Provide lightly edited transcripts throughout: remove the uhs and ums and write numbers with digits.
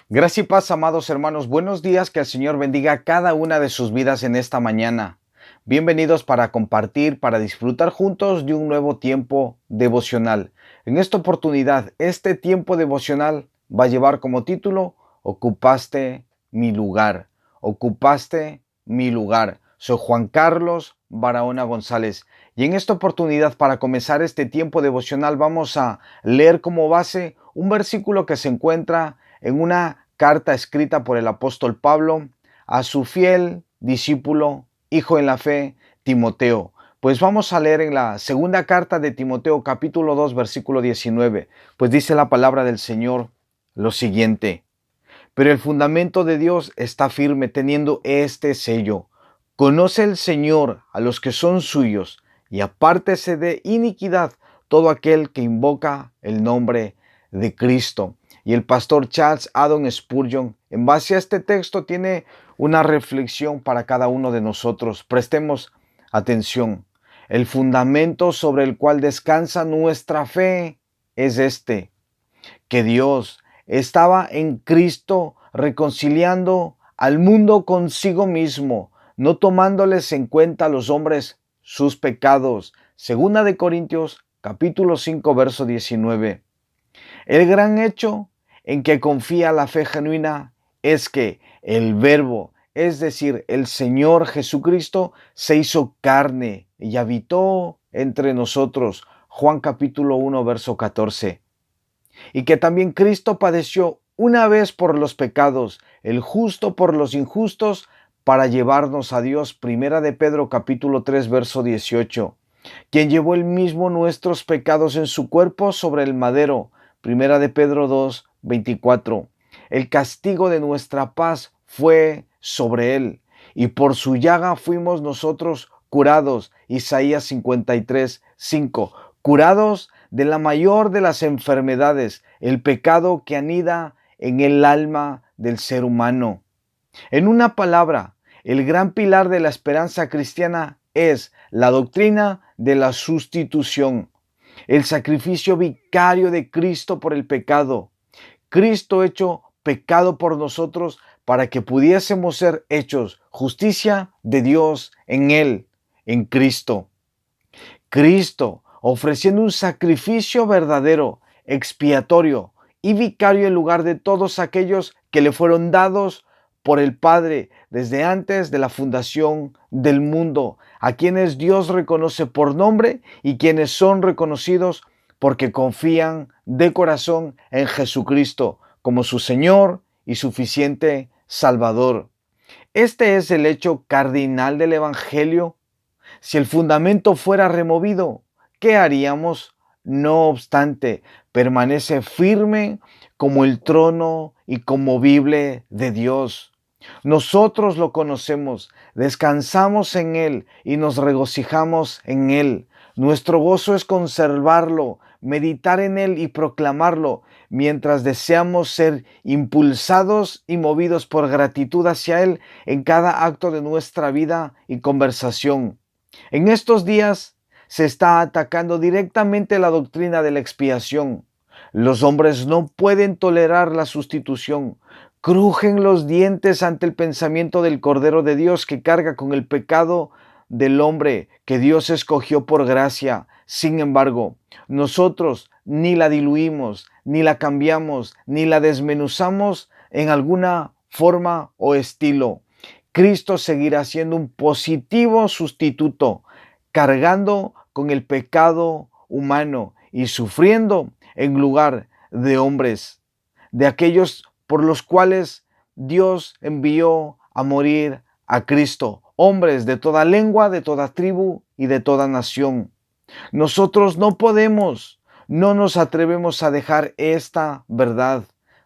Gracia y paz, amados hermanos. Buenos días, que el Señor bendiga cada una de sus vidas en esta mañana. Bienvenidos para compartir, para disfrutar juntos de un nuevo tiempo devocional. En esta oportunidad, este tiempo devocional va a llevar como título: Ocupaste mi lugar. Ocupaste mi lugar. Soy Juan Carlos Barahona González. Y en esta oportunidad, para comenzar este tiempo devocional, vamos a leer como base un versículo que se encuentra en una carta escrita por el apóstol Pablo a su fiel discípulo, hijo en la fe, Timoteo. Pues vamos a leer en la segunda carta de Timoteo, capítulo 2, versículo 19. Pues dice la palabra del Señor lo siguiente: pero el fundamento de Dios está firme, teniendo este sello: conoce el Señor a los que son suyos, y apártese de iniquidad todo aquel que invoca el nombre de Cristo. Y el pastor Charles Haddon Spurgeon, en base a este texto, tiene una reflexión para cada uno de nosotros. Prestemos atención. El fundamento sobre el cual descansa nuestra fe es este: que Dios estaba en Cristo reconciliando al mundo consigo mismo, no tomándoles en cuenta a los hombres sus pecados. Segunda de Corintios, capítulo 5, verso 19. El gran hecho en que confía la fe genuina es que el Verbo, es decir, el Señor Jesucristo, se hizo carne y habitó entre nosotros. Juan capítulo 1, verso 14. Y que también Cristo padeció una vez por los pecados, el justo por los injustos, para llevarnos a Dios. Primera de Pedro capítulo 3, verso 18. Quien llevó él mismo nuestros pecados en su cuerpo sobre el madero. Primera de Pedro 2, 24. El castigo de nuestra paz fue sobre él, y por su llaga fuimos nosotros curados. Isaías 53, 5. Curados de la mayor de las enfermedades, el pecado que anida en el alma del ser humano. En una palabra, el gran pilar de la esperanza cristiana es la doctrina de la sustitución, el sacrificio vicario de Cristo por el pecado. Cristo hecho pecado por nosotros para que pudiésemos ser hechos justicia de Dios en Él, en Cristo. Cristo ofreciendo un sacrificio verdadero, expiatorio y vicario en lugar de todos aquellos que le fueron dados por el Padre desde antes de la fundación del mundo, a quienes Dios reconoce por nombre y quienes son reconocidos porque confían de corazón en Jesucristo como su Señor y suficiente Salvador. Este es el hecho cardinal del Evangelio. Si el fundamento fuera removido, ¿qué haríamos? No obstante, permanece firme como el trono inconmovible de Dios. Nosotros lo conocemos, descansamos en Él y nos regocijamos en Él. Nuestro gozo es conservarlo, meditar en Él y proclamarlo, mientras deseamos ser impulsados y movidos por gratitud hacia Él en cada acto de nuestra vida y conversación. En estos días se está atacando directamente la doctrina de la expiación. Los hombres no pueden tolerar la sustitución. Crujen los dientes ante el pensamiento del Cordero de Dios que carga con el pecado del hombre que Dios escogió por gracia. Sin embargo, nosotros ni la diluimos, ni la cambiamos, ni la desmenuzamos en alguna forma o estilo. Cristo seguirá siendo un positivo sustituto, cargando con el pecado humano y sufriendo en lugar de hombres, de aquellos por los cuales Dios envió a morir a Cristo, hombres de toda lengua, de toda tribu y de toda nación. Nosotros no nos atrevemos a dejar esta verdad,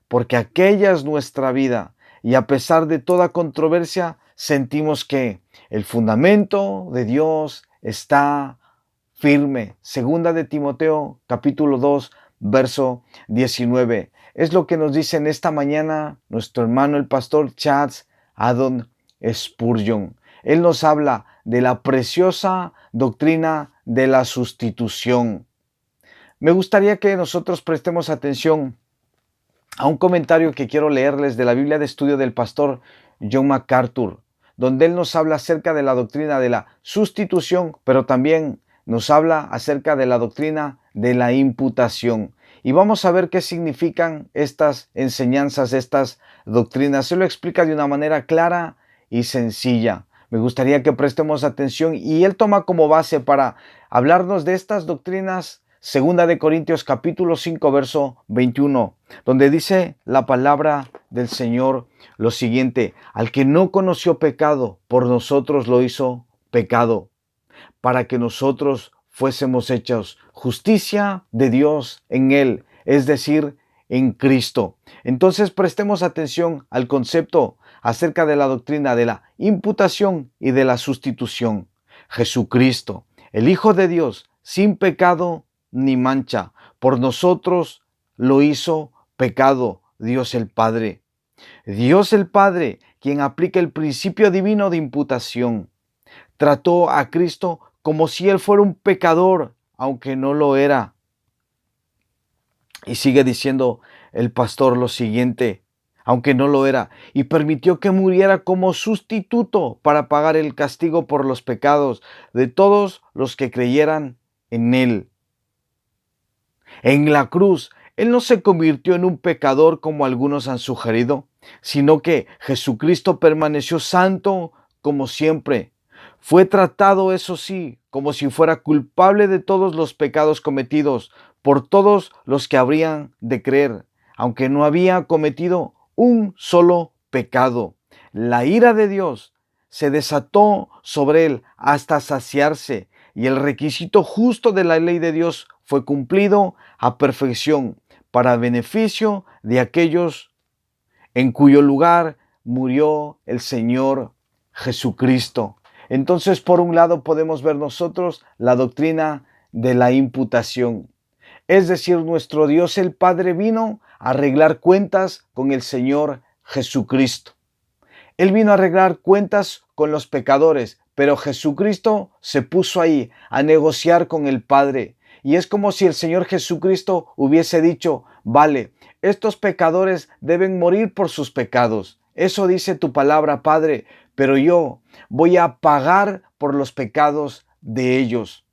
porque aquella es nuestra vida, y a pesar de toda controversia, sentimos que el fundamento de Dios está firme. Segunda de Timoteo, capítulo 2, verso 19. Es lo que nos dice en esta mañana nuestro hermano el pastor Charles Haddon Spurgeon. Él nos habla de la preciosa doctrina de la sustitución. Me gustaría que nosotros prestemos atención a un comentario que quiero leerles de la Biblia de estudio del pastor John MacArthur, donde él nos habla acerca de la doctrina de la sustitución, pero también nos habla acerca de la doctrina de la imputación. Y vamos a ver qué significan estas enseñanzas, estas doctrinas. Se lo explica de una manera clara y sencilla. Me gustaría que prestemos atención y él toma como base para hablarnos de estas doctrinas Segunda de Corintios capítulo 5 verso 21, donde dice la palabra del Señor lo siguiente: al que no conoció pecado, por nosotros lo hizo pecado, para que nosotros fuésemos hechos justicia de Dios en él, es decir, en Cristo. Entonces prestemos atención al concepto acerca de la doctrina de la imputación y de la sustitución. Jesucristo, el Hijo de Dios, sin pecado ni mancha, por nosotros lo hizo pecado, Dios el Padre. Dios el Padre, quien aplica el principio divino de imputación, trató a Cristo como si Él fuera un pecador, aunque no lo era. Y sigue diciendo el pastor lo siguiente: aunque no lo era, y permitió que muriera como sustituto para pagar el castigo por los pecados de todos los que creyeran en Él. En la cruz, Él no se convirtió en un pecador como algunos han sugerido, sino que Jesucristo permaneció santo como siempre. Fue tratado, eso sí, como si fuera culpable de todos los pecados cometidos por todos los que habrían de creer, aunque no había cometido un solo pecado. La ira de Dios se desató sobre él hasta saciarse, y el requisito justo de la ley de Dios fue cumplido a perfección para beneficio de aquellos en cuyo lugar murió el Señor Jesucristo. Entonces, por un lado, podemos ver nosotros la doctrina de la imputación. Es decir, nuestro Dios el Padre vino a arreglar cuentas con el Señor Jesucristo. Él vino a arreglar cuentas con los pecadores, pero Jesucristo se puso ahí a negociar con el Padre. Y es como si el Señor Jesucristo hubiese dicho: vale, estos pecadores deben morir por sus pecados. Eso dice tu palabra, Padre, pero yo voy a pagar por los pecados de ellos.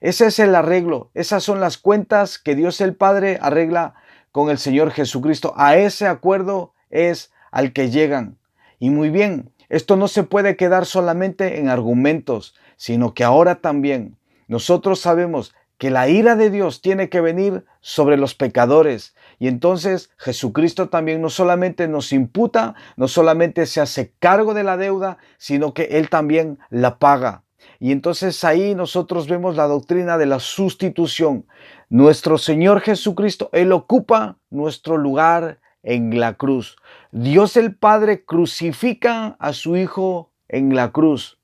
Ese es el arreglo, esas son las cuentas que Dios el Padre arregla con el Señor Jesucristo. A ese acuerdo es al que llegan. Y muy bien, esto no se puede quedar solamente en argumentos, sino que ahora también nosotros sabemos que la ira de Dios tiene que venir sobre los pecadores. Y entonces Jesucristo también no solamente nos imputa, no solamente se hace cargo de la deuda, sino que Él también la paga. Y entonces ahí nosotros vemos la doctrina de la sustitución. Nuestro Señor Jesucristo, Él ocupa nuestro lugar en la cruz. Dios el Padre crucifica a su Hijo en la cruz.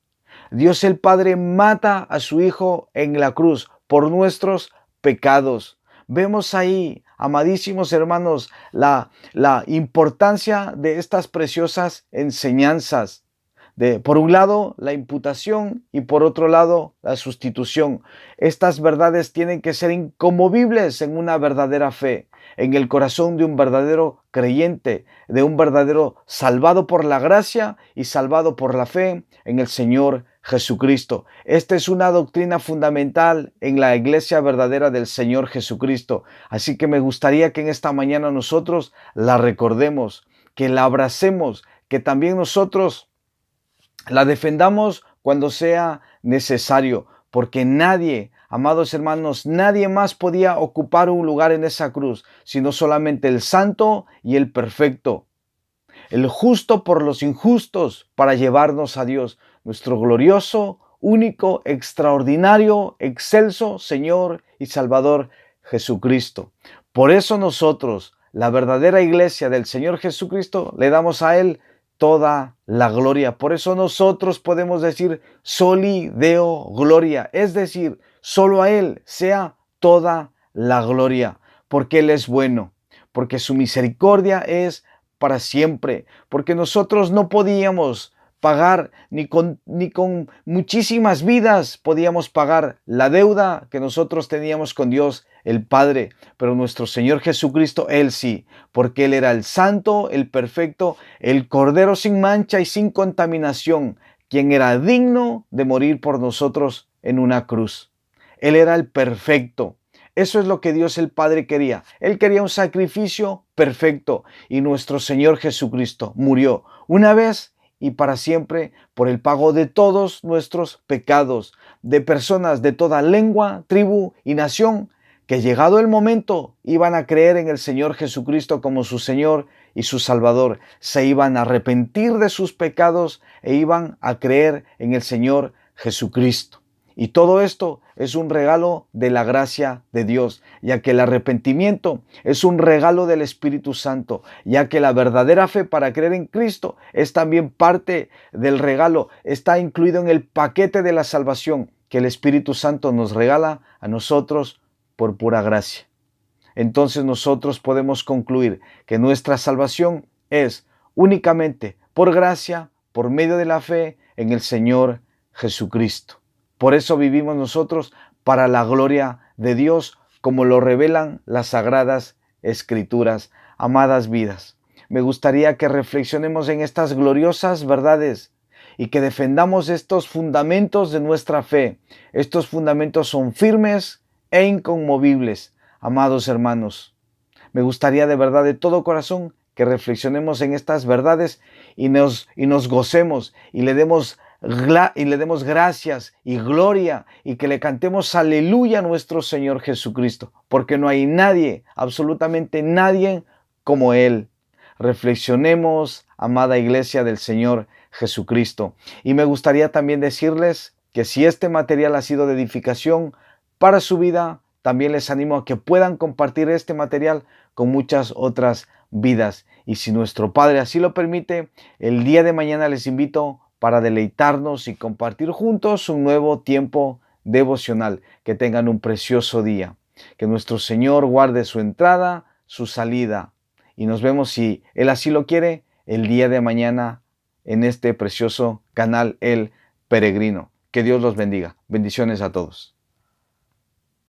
Dios el Padre mata a su Hijo en la cruz por nuestros pecados. Vemos ahí, amadísimos hermanos, la importancia de estas preciosas enseñanzas. Por un lado, la imputación y por otro lado, la sustitución. Estas verdades tienen que ser inconmovibles en una verdadera fe, en el corazón de un verdadero creyente, de un verdadero salvado por la gracia y salvado por la fe en el Señor Jesucristo. Esta es una doctrina fundamental en la iglesia verdadera del Señor Jesucristo. Así que me gustaría que en esta mañana nosotros la recordemos, que la abracemos, que también nosotros la defendamos cuando sea necesario, porque nadie, amados hermanos, nadie más podía ocupar un lugar en esa cruz, sino solamente el santo y el perfecto, el justo por los injustos, para llevarnos a Dios, nuestro glorioso, único, extraordinario, excelso Señor y Salvador Jesucristo. Por eso nosotros, la verdadera iglesia del Señor Jesucristo, le damos a Él toda la gloria. Por eso nosotros podemos decir soli Deo gloria, es decir, solo a Él sea toda la gloria, porque Él es bueno, porque su misericordia es para siempre, porque nosotros no podíamos pagar, ni con muchísimas vidas podíamos pagar la deuda que nosotros teníamos con Dios el Padre. Pero nuestro Señor Jesucristo, Él sí, porque Él era el santo, el perfecto, el Cordero sin mancha y sin contaminación, quien era digno de morir por nosotros en una cruz. Él era el perfecto. Eso es lo que Dios el Padre quería. Él quería un sacrificio perfecto y nuestro Señor Jesucristo murió una vez y para siempre por el pago de todos nuestros pecados, de personas de toda lengua, tribu y nación que llegado el momento iban a creer en el Señor Jesucristo como su Señor y su Salvador. Se iban a arrepentir de sus pecados e iban a creer en el Señor Jesucristo. Y todo esto es un regalo de la gracia de Dios, ya que el arrepentimiento es un regalo del Espíritu Santo, ya que la verdadera fe para creer en Cristo es también parte del regalo, está incluido en el paquete de la salvación que el Espíritu Santo nos regala a nosotros por pura gracia. Entonces nosotros podemos concluir que nuestra salvación es únicamente por gracia, por medio de la fe en el Señor Jesucristo. Por eso vivimos nosotros para la gloria de Dios, como lo revelan las sagradas Escrituras. Amadas vidas, me gustaría que reflexionemos en estas gloriosas verdades y que defendamos estos fundamentos de nuestra fe. Estos fundamentos son firmes e inconmovibles. Amados hermanos, me gustaría de verdad, de todo corazón, que reflexionemos en estas verdades y nos gocemos y le demos gracias y gloria y que le cantemos aleluya a nuestro Señor Jesucristo, porque no hay nadie, absolutamente nadie como Él. Reflexionemos, amada iglesia del Señor Jesucristo. Y me gustaría también decirles que si este material ha sido de edificación para su vida, también les animo a que puedan compartir este material con muchas otras vidas. Y si nuestro Padre así lo permite, el día de mañana les invito para deleitarnos y compartir juntos un nuevo tiempo devocional. Que tengan un precioso día. Que nuestro Señor guarde su entrada, su salida. Y nos vemos, si Él así lo quiere, el día de mañana en este precioso canal El Peregrino. Que Dios los bendiga. Bendiciones a todos.